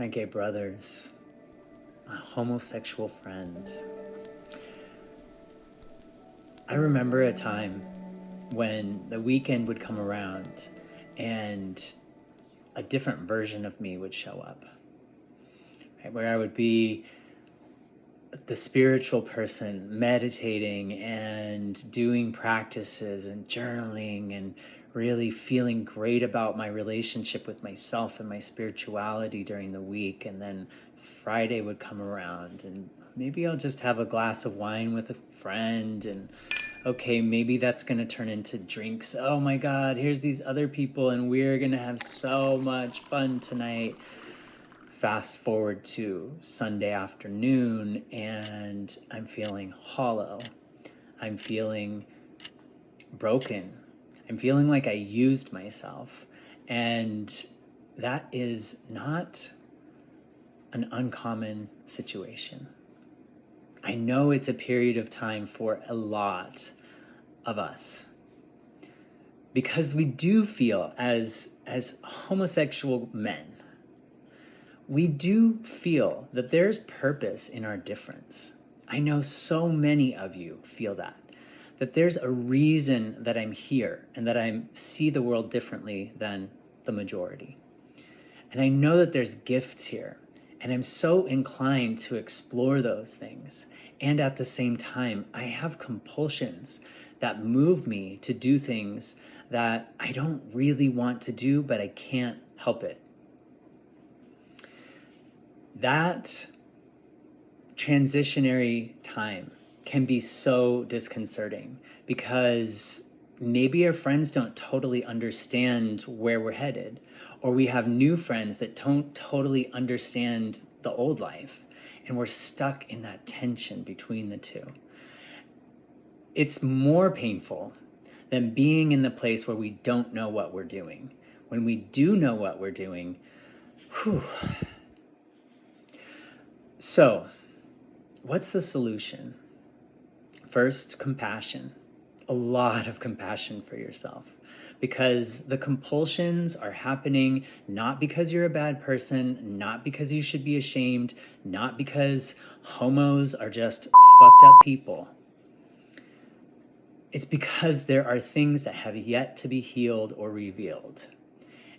my gay brothers, my homosexual friends. I remember a time when the weekend would come around and a different version of me would show up, right? Where I would be the spiritual person meditating and doing practices and journaling and really feeling great about my relationship with myself and my spirituality during the week. And then Friday would come around and maybe I'll just have a glass of wine with a friend, and okay, maybe that's going to turn into drinks. Oh my God, here's these other people and we're going to have so much fun tonight. Fast forward to Sunday afternoon and I'm feeling hollow. I'm feeling broken. I'm feeling like I used myself. And that is not an uncommon situation. I know it's a period of time for a lot of us, because we do feel as homosexual men, we do feel that there's purpose in our difference. I know so many of you feel that there's a reason that I'm here and that I see the world differently than the majority. And I know that there's gifts here, and I'm so inclined to explore those things. And at the same time, I have compulsions that move me to do things that I don't really want to do, but I can't help it. That transitionary time can be so disconcerting because maybe our friends don't totally understand where we're headed, or we have new friends that don't totally understand the old life, and we're stuck in that tension between the two. It's more painful than being in the place where we don't know what we're doing. When we do know what we're doing, whew. So, what's the solution? First, compassion. A lot of compassion for yourself, because the compulsions are happening not because you're a bad person, not because you should be ashamed, not because homos are just fucked up people. It's because there are things that have yet to be healed or revealed.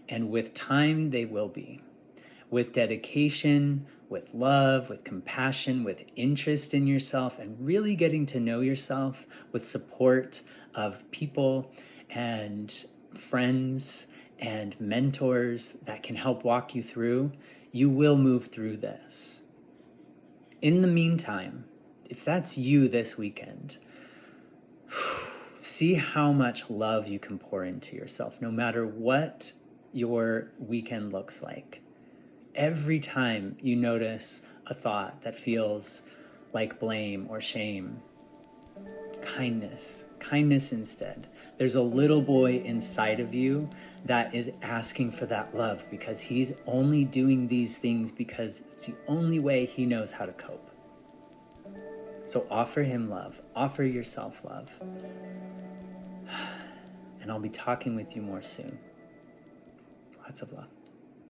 And with time, they will be. With dedication, with love, with compassion, with interest in yourself, and really getting to know yourself, with support of people and friends and mentors that can help walk you through, you will move through this. In the meantime, if that's you this weekend, see how much love you can pour into yourself, no matter what your weekend looks like. Every time you notice a thought that feels like blame or shame, kindness instead. There's a little boy inside of you that is asking for that love, because he's only doing these things because it's the only way he knows how to cope. So offer him love, offer yourself love. And I'll be talking with you more soon. Lots of love.